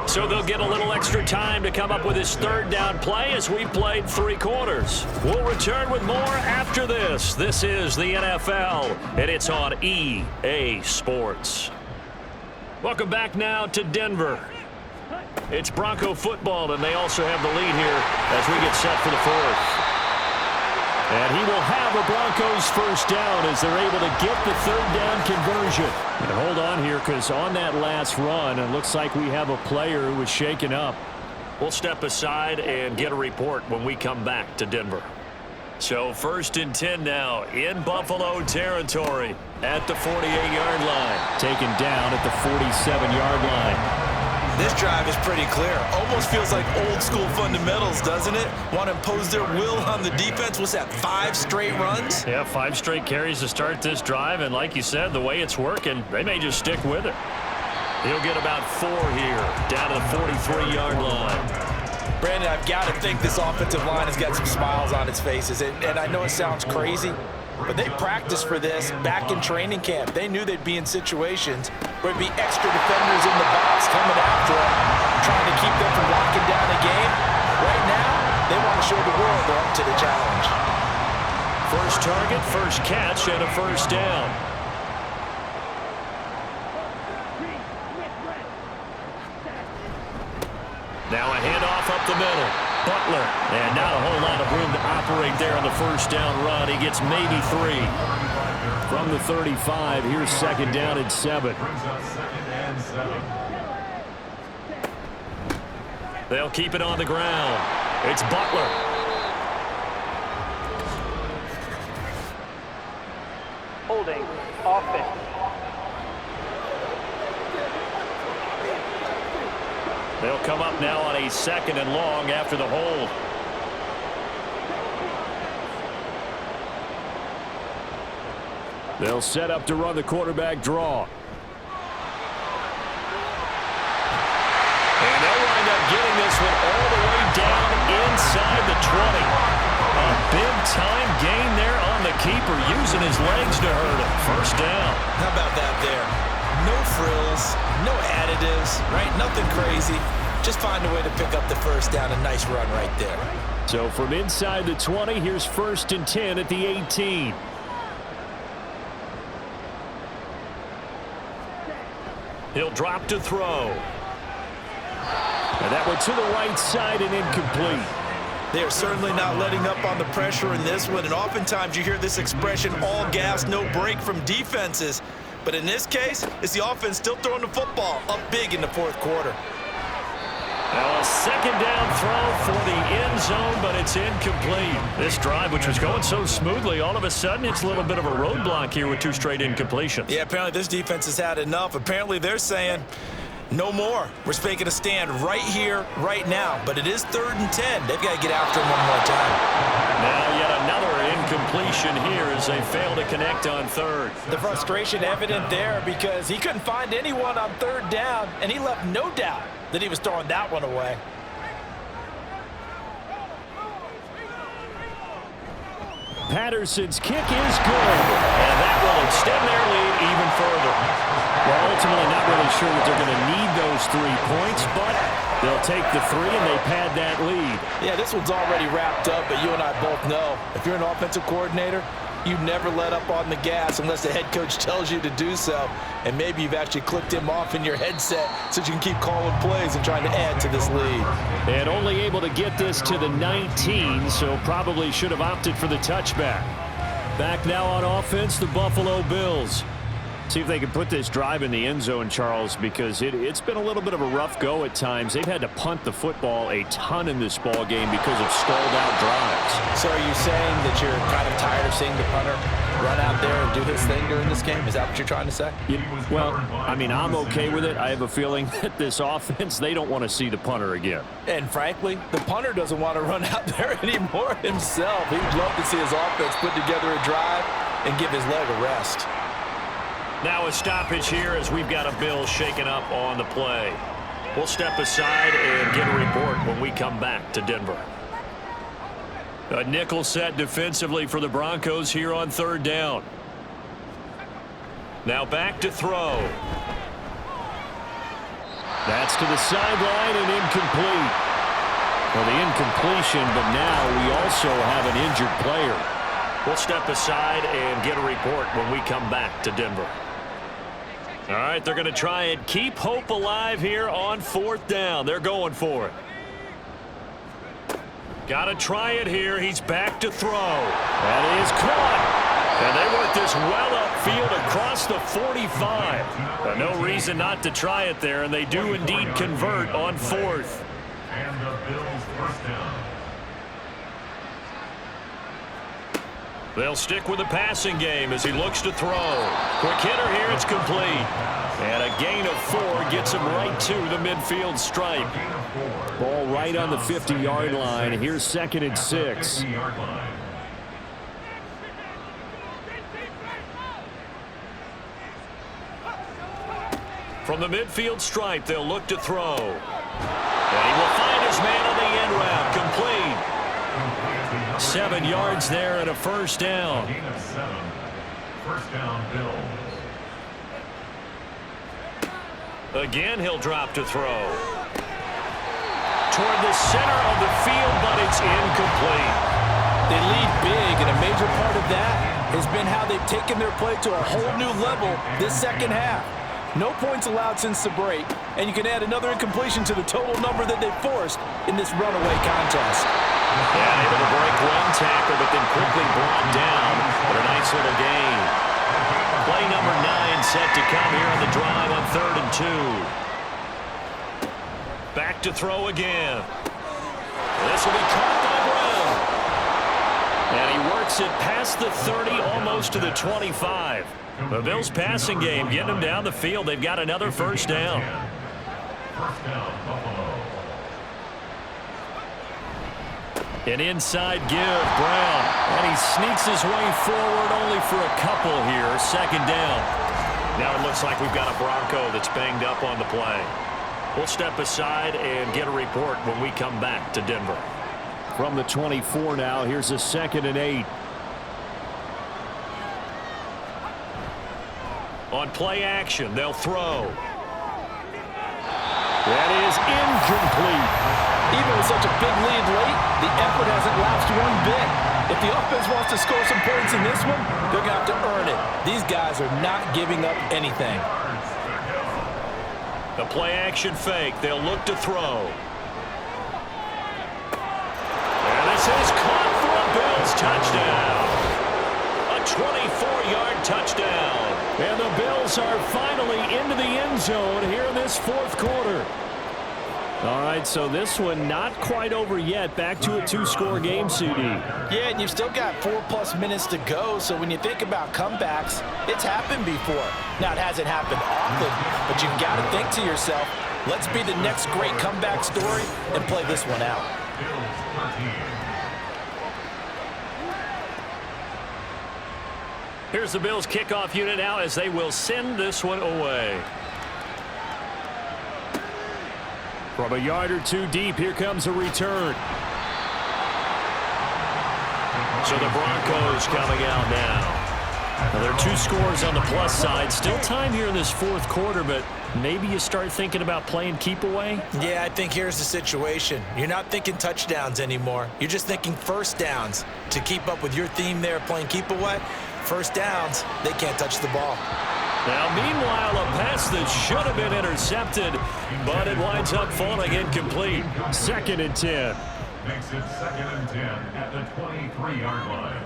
So they'll get a little extra time to come up with his third down play as we played 3 quarters. We'll return with more after this. This is the NFL, and it's on EA Sports. Welcome back now to Denver. It's Bronco football, and they also have the lead here as we get set for the 4th. And he will have a Broncos first down as they're able to get the third down conversion. And hold on here, because on that last run, it looks like we have a player who was shaken up. We'll step aside and get a report when we come back to Denver. So 1st and 10 now in Buffalo territory at the 48-yard line. Taken down at the 47-yard line. This drive is pretty clear. Almost feels like old school fundamentals, doesn't it? Want to impose their will on the defense. What's that, 5 straight runs? Yeah, 5 straight carries to start this drive, and like you said, the way it's working, they may just stick with it. He'll get about 4 here, down to the 43-yard line. Brandon, I've got to think this offensive line has got some smiles on its faces, and I know it sounds crazy, but they practiced for this back in training camp. They knew they'd be in situations where it'd be extra defenders in the box coming after them, trying to keep them from locking down a game. Right now, they want to show the world they're up to the challenge. First target, first catch, and a first down. Now a handoff up the middle. Butler, and not a whole lot of room to operate there on the first down run. He gets maybe 3. From the 35, here's 2nd down and 7. They'll keep it on the ground. It's Butler. Holding offense. They'll come up now on a 2nd and long after the hold. They'll set up to run the quarterback draw. And they'll wind up getting this one all the way down inside the 20. A big-time gain there on the keeper, using his legs to hurt him. First down. How about that there? No frills, no additives, right? Nothing crazy. Just find a way to pick up the first down. A nice run right there. So from inside the 20, here's 1st and 10 at the 18. He'll drop to throw. And that went to the right side and incomplete. They are certainly not letting up on the pressure in this one, and oftentimes you hear this expression, all gas, no break from defenses. But in this case, it's the offense still throwing the football up big in the 4th quarter. Now a 2nd down throw for the end zone, but it's incomplete. This drive, which was going so smoothly, all of a sudden it's a little bit of a roadblock here with 2 straight incompletions. Yeah, apparently this defense has had enough. Apparently they're saying, no more. We're making a stand right here, right now. But it is 3rd and 10. They've got to get after him one more time. Now yet another incompletion here as they fail to connect on 3rd. The frustration evident there because he couldn't find anyone on 3rd down, and he left no doubt that he was throwing that one away. Patterson's kick is good. And that will extend their lead even further. Well, ultimately not really sure that they're going to need those 3 points, but they'll take the 3 and they pad that lead. Yeah, this one's already wrapped up, but you and I both know if you're an offensive coordinator, you never let up on the gas unless the head coach tells you to do so. And maybe you've actually clicked him off in your headset so you can keep calling plays and trying to add to this lead. And only able to get this to the 19, so probably should have opted for the touchback. Back now on offense, the Buffalo Bills. See if they can put this drive in the end zone, Charles, because it's been a little bit of a rough go at times. They've had to punt the football a ton in this ball game because of stalled out drives. So are you saying that you're kind of tired of seeing the punter run out there and do his thing during this game? Is that what you're trying to say? Well, I mean, I'm okay with it. I have a feeling that this offense, they don't want to see the punter again. And frankly, the punter doesn't want to run out there anymore himself. He'd love to see his offense put together a drive and give his leg a rest. Now a stoppage here as we've got a Bill shaken up on the play. We'll step aside and get a report when we come back to Denver. A nickel set defensively for the Broncos here on 3rd down. Now back to throw. That's to the sideline and incomplete. Well, the incompletion, but now we also have an injured player. We'll step aside and get a report when we come back to Denver. All right, they're going to try and keep hope alive here on 4th down. They're going for it. Got to try it here. He's back to throw. That is caught. And they work this well upfield across the 45. But no reason not to try it there, and they do indeed convert on 4th. And the Bills' first down. They'll stick with the passing game as he looks to throw. Quick hitter here, it's complete. And a gain of 4 gets him right to the midfield stripe. Ball right on the 50-yard line. Here's 2nd and 6. From the midfield stripe, they'll look to throw. And he will find his man on the end route. Complete. 7 yards there and a 1st down. Gain of 7. First down, Bills. Again, he'll drop to throw. Toward the center of the field, but it's incomplete. They lead big, and a major part of that has been how they've taken their play to a whole new level this second half. No points allowed since the break, and you can add another incompletion to the total number that they forced in this runaway contest. Yeah, able to break one tackle, but then quickly brought down. But a nice little gain. Play number 9 set to come here on the drive on 3rd and 2. Back to throw again. This will be caught by Brown. And he works it past the 30, almost to the 25. The Bills' passing game getting them down the field. They've got another 1st down. First down, Buffalo. An inside give, Brown. And he sneaks his way forward only for a couple here. 2nd down. Now it looks like we've got a Bronco that's banged up on the play. We'll step aside and get a report when we come back to Denver. From the 24 now, here's a 2nd and 8. On play action, they'll throw. That is incomplete. Even with such a big lead late, the effort hasn't lapsed one bit. If the offense wants to score some points in this one, they're going to have to earn it. These guys are not giving up anything. The play action fake, they'll look to throw. And this is caught for a Bills touchdown. A 24-yard touchdown. And the Bills are finally into the end zone here in this 4th quarter. All right, so this one not quite over yet. Back to a 2-score game, CD. Yeah, and you've still got 4+ minutes to go, so when you think about comebacks, it's happened before. Now, it hasn't happened often, but you've got to think to yourself, let's be the next great comeback story and play this one out. Here's the Bills kickoff unit now as they will send this one away. From a yard or 2 deep, here comes a return. So the Broncos coming out now. Now there are 2 scores on the plus side. Still time here in this 4th quarter, but maybe you start thinking about playing keep away? Yeah, I think here's the situation. You're not thinking touchdowns anymore. You're just thinking 1st downs. To keep up with your theme there, playing keep away, 1st downs, they can't touch the ball. Now, meanwhile, a pass that should have been intercepted, but it winds up falling incomplete. 2nd and 10. Makes it 2nd and 10 at the 23-yard line.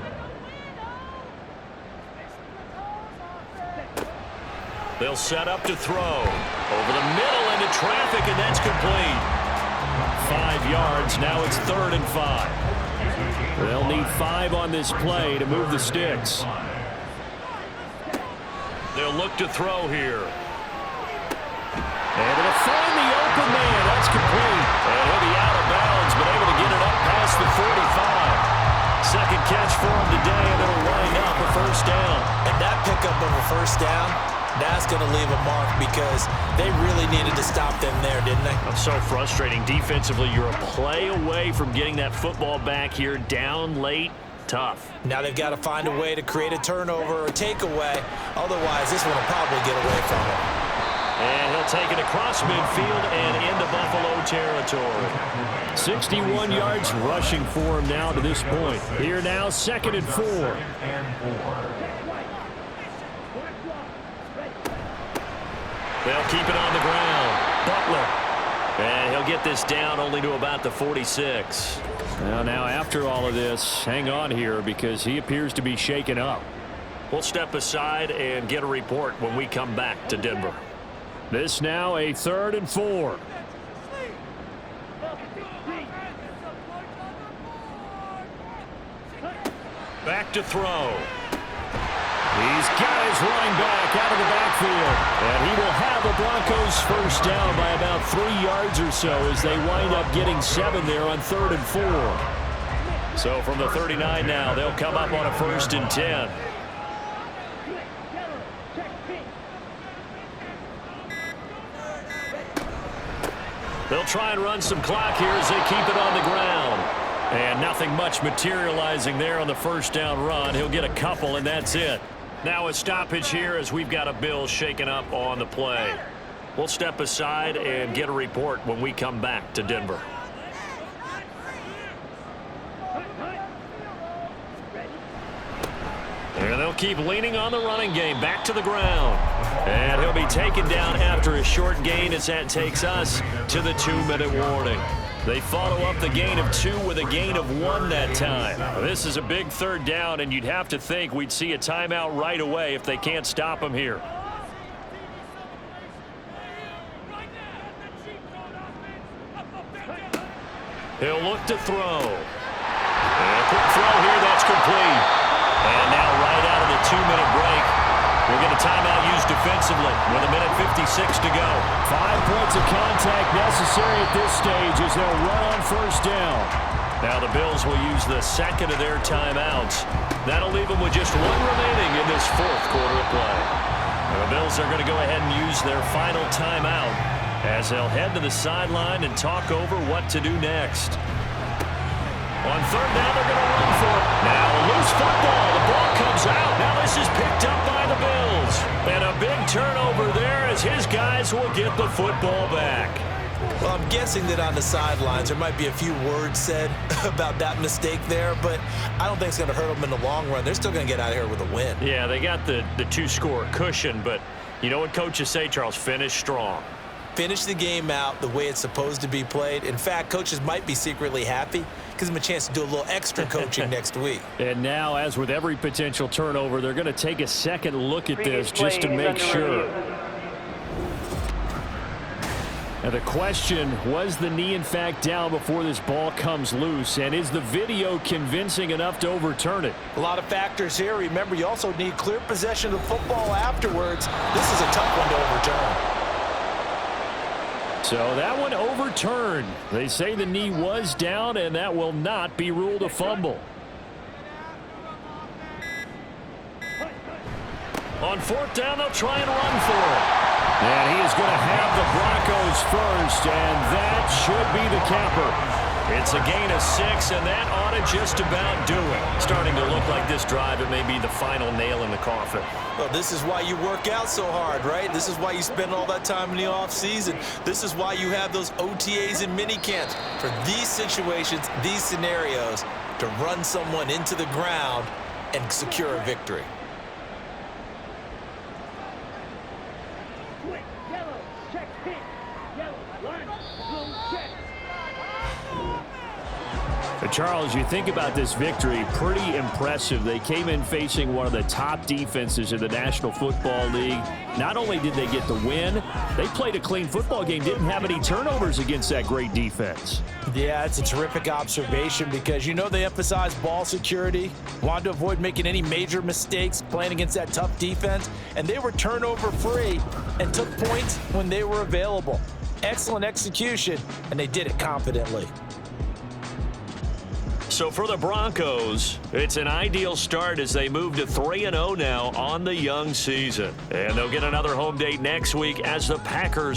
They'll set up to throw. Over the middle into traffic, and that's complete. 5 yards. Now it's 3rd and 5. They'll need 5 on this play to move the sticks. They'll look to throw here. Able to find the open man. That's complete. And he'll be out of bounds, but able to get it up past the 45. Second catch for him today, and it'll wind up a first down. And that pickup of a first down, that's going to leave a mark because they really needed to stop them there, didn't they? That's so frustrating. Defensively, you're a play away from getting that football back here down late. Tough. Now they've got to find a way to create a turnover or a takeaway. Otherwise, this one will probably get away from them. And he'll take it across midfield and into Buffalo territory. 61 yards rushing for him now to this point. Here now, 2nd and 4. They'll keep it on the ground. Butler. And he'll get this down only to about the 46. Now after all of this, hang on here because he appears to be shaken up. We'll step aside and get a report when we come back to Denver. This now a 3rd and 4. Back to throw. He's got his running back out of the backfield. And he will have the Broncos first down by about 3 yards or so as they wind up getting 7 there on 3rd and 4. So from the 39 now, they'll come up on a 1st and 10. They'll try and run some clock here as they keep it on the ground. And nothing much materializing there on the first down run. He'll get a couple, and that's it. Now a stoppage here as we've got a Bill shaken up on the play. We'll step aside and get a report when we come back to Denver. And they'll keep leaning on the running game. Back to the ground. And he'll be taken down after a short gain as that takes us to the 2-minute warning. They follow up the gain of 2 with a gain of 1 that time. This is a big 3rd down, and you'd have to think we'd see a timeout right away if they can't stop him here. He'll look to throw. And a quick throw here, that's complete. And now right out of the 2-minute break, we'll get a timeout used defensively with 1:56 to go. 5 points of contact necessary at this stage as they'll run on first down. Now the Bills will use the 2nd of their timeouts. That'll leave them with just 1 remaining in this 4th quarter of play. And the Bills are going to go ahead and use their final timeout as they'll head to the sideline and talk over what to do next. On 3rd down, they're going to run for it. Now a loose football. The ball comes out. Now this is picked up by the Bills. And a big turnover there as his guys will get the football back. Well, I'm guessing that on the sidelines there might be a few words said about that mistake there, but I don't think it's going to hurt them in the long run. They're still going to get out of here with a win. Yeah, they got the 2-score cushion, but you know what coaches say, Charles? Finish strong. Finish the game out the way it's supposed to be played. In fact, coaches might be secretly happy. Gives them a chance to do a little extra coaching next week. And now, as with every potential turnover, they're going to take a second look at this just to make sure. Now the question, was the knee in fact down before this ball comes loose? And is the video convincing enough to overturn it? A lot of factors here. Remember, you also need clear possession of the football afterwards. This is a tough one to overturn. So that one overturned. They say the knee was down, and that will not be ruled a fumble. On 4th down, they'll try and run for it. And he is going to have the Broncos first, and that should be the capper. It's a gain of 6, and that ought to just about do it. Starting to look like this drive, it may be the final nail in the coffin. Well, this is why you work out so hard, right? This is why you spend all that time in the offseason. This is why you have those OTAs and mini camps. For these situations, these scenarios, to run someone into the ground and secure a victory. The Charles, you think about this victory, pretty impressive. They came in facing one of the top defenses in the National Football League. Not only did they get the win, they played a clean football game, didn't have any turnovers against that great defense. Yeah, it's a terrific observation because you know they emphasize ball security, wanted to avoid making any major mistakes playing against that tough defense, and they were turnover free and took points when they were available. Excellent execution, and they did it confidently. So for the Broncos, it's an ideal start as they move to 3-0 now on the young season. And they'll get another home date next week as the Packers